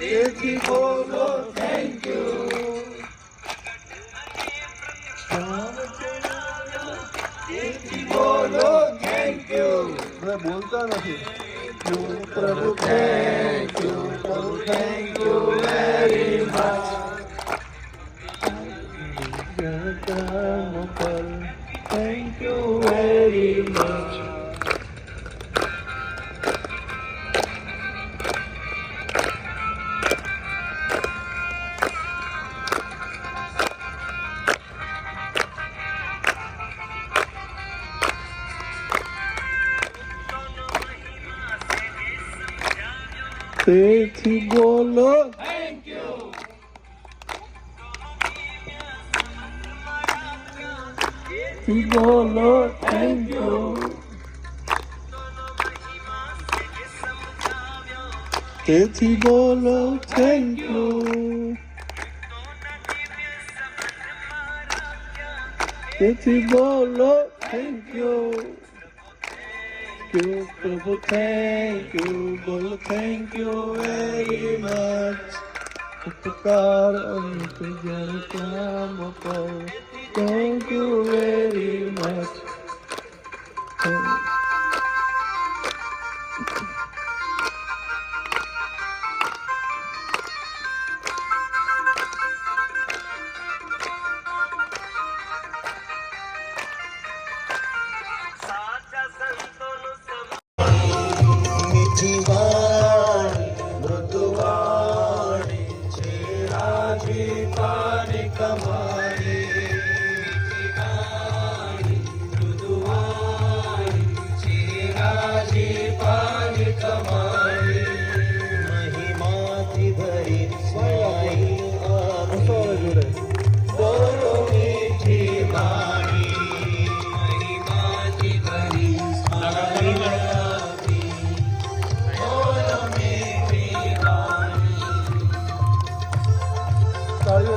તેથી બોલો thank you. તેથી બોલો થેન્ક યુ. મેં બોલતા નથી. પ્રભુ થેન્ક યુ, પ્રભુ thank you very much. Thank you very much. તેથી બોલો થેન્ક યુ. તેથી બોલો થેન્ક યુ. તેથી બોલો થેન્ક યુ. તેથી બોલો થેન્ક યુ. પ્રભુ થેન્ક યુ, બોલો થેન્ક યુ વેરી મચ. ઉપકાર અંત જળ કામ પર થેન્ક યુ વેરી મચ.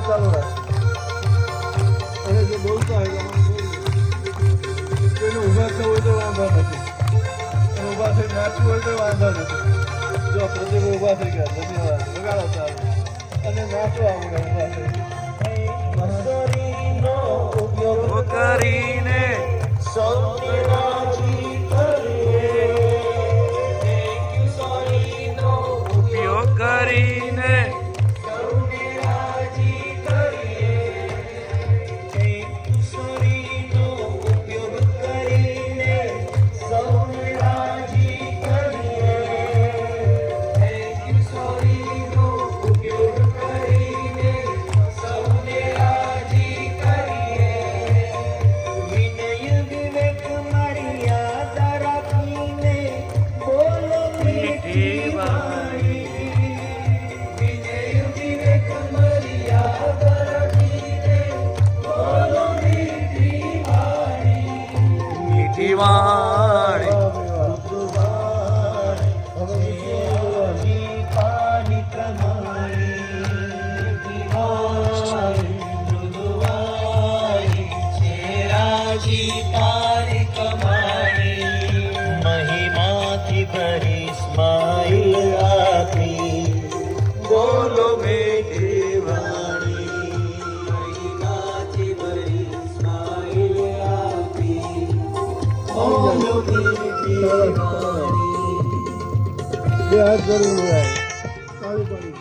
ચાલુ રાખ. અને જે બોલતા હોય કોઈને ઊભા થવું હોય તો વાંધો નથી, અને ઊભા થઈ નાચવું હોય તો વાંધો નથી. જો પ્રતિભા ઊભા થઈ ગયા, ધન્યવાદ. વગાડો ચાલુ અને નાચો આપણે ઊભા થઈ. મસ્તરીનો ઉપયોગ કરીને સૌને રાજી કરીએ. ઉપયોગ કરીને મહિમાથી ભરી સ્માઈલ આપી બોલો મીઠી વાણી. મહિમાથી ભરી સ્માઈલ આપી બોલો મીઠી વાણી. બે હાથ જરૂર હોય. સારી પડી.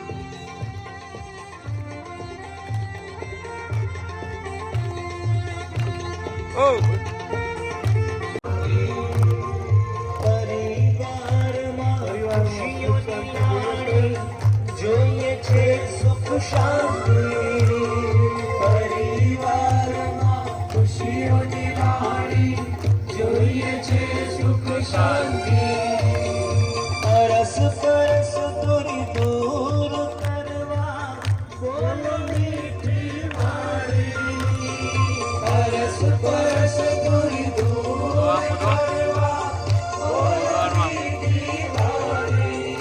જોઈએ છે સુખ શાંતિ, પરિવારમાં ખુશીઓની રાણી. જોઈએ છે સુખ શાંતિ, અરસ પરસ દૂરી દૂર કરવા બોલો મીઠી વાણી. અરસ પરસ દૂરી દૂર કરવા બોલો મીઠી વાણી.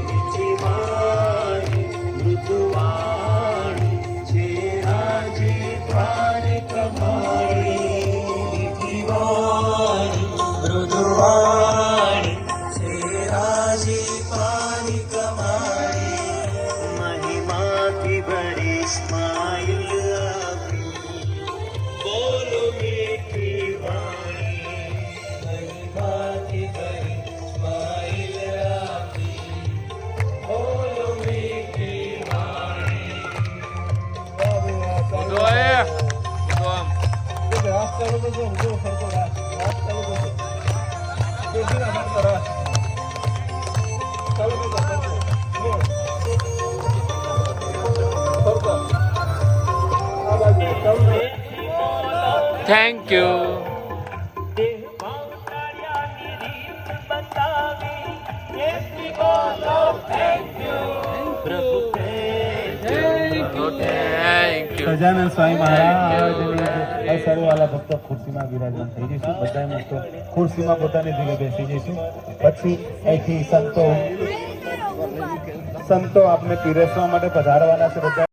મીઠી વાણી મૃદુવાણી થેન્ક યુ. સજાનંદ સ્વામી મહારાજ સર્વ વાલા ભક્તો ખુરશીમાં વિરાજમાન થઈ જઈશું. બધા ભક્તો ખુરશીમાં પોતાની જગ્યાએ બેસી જઈશું. પછી અહીંથી સંતો આપને પીરસવા માટે પધારવાના છે. બધા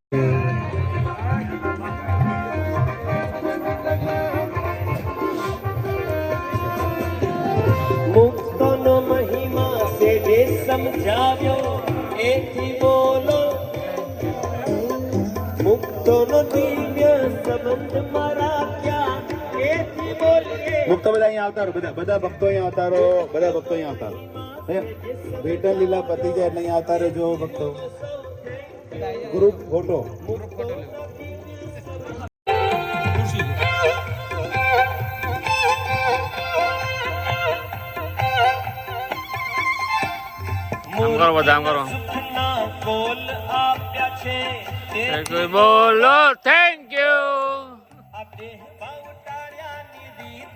મુક્તોનો મહિમા છે જે સમજાવ્યો એથી બોલો. મુક્તોનો દિવ્ય સંબંધ મારા ક્યાં એથી બોલીએ. મુક્તો બધા અહીંયા આવતા રહો. બધા ભક્તો અહીંયા આવતા રહો. બધા ભક્તો અહીંયા આવતા રહો. બેટા લીલા પતિ જાય એટલે અહીંયા આવતા રહેજો ભક્તો. Group photo. આમ કરો બધા, આમ કરો. બોલ આપ્યા છે કોઈ બોલો થેન્ક યુ. આ દેહ બાવટાળ્યાની રીત.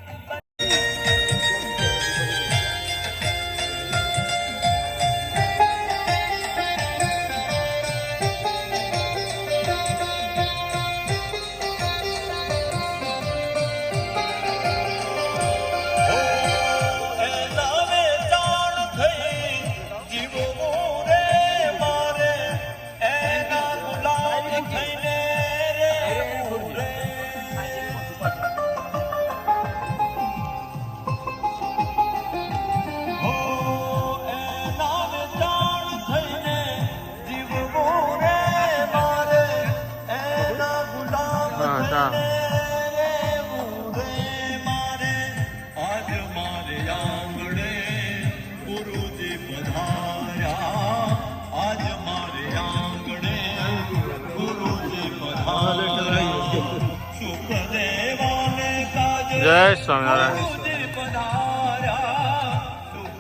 જય સ્વામિનારાયણ.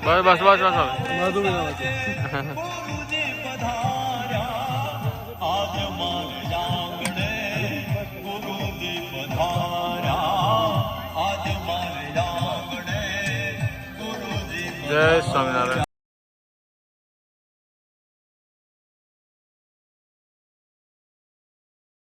બસ બસ બસ બસ. જય સ્વામિનારાયણ.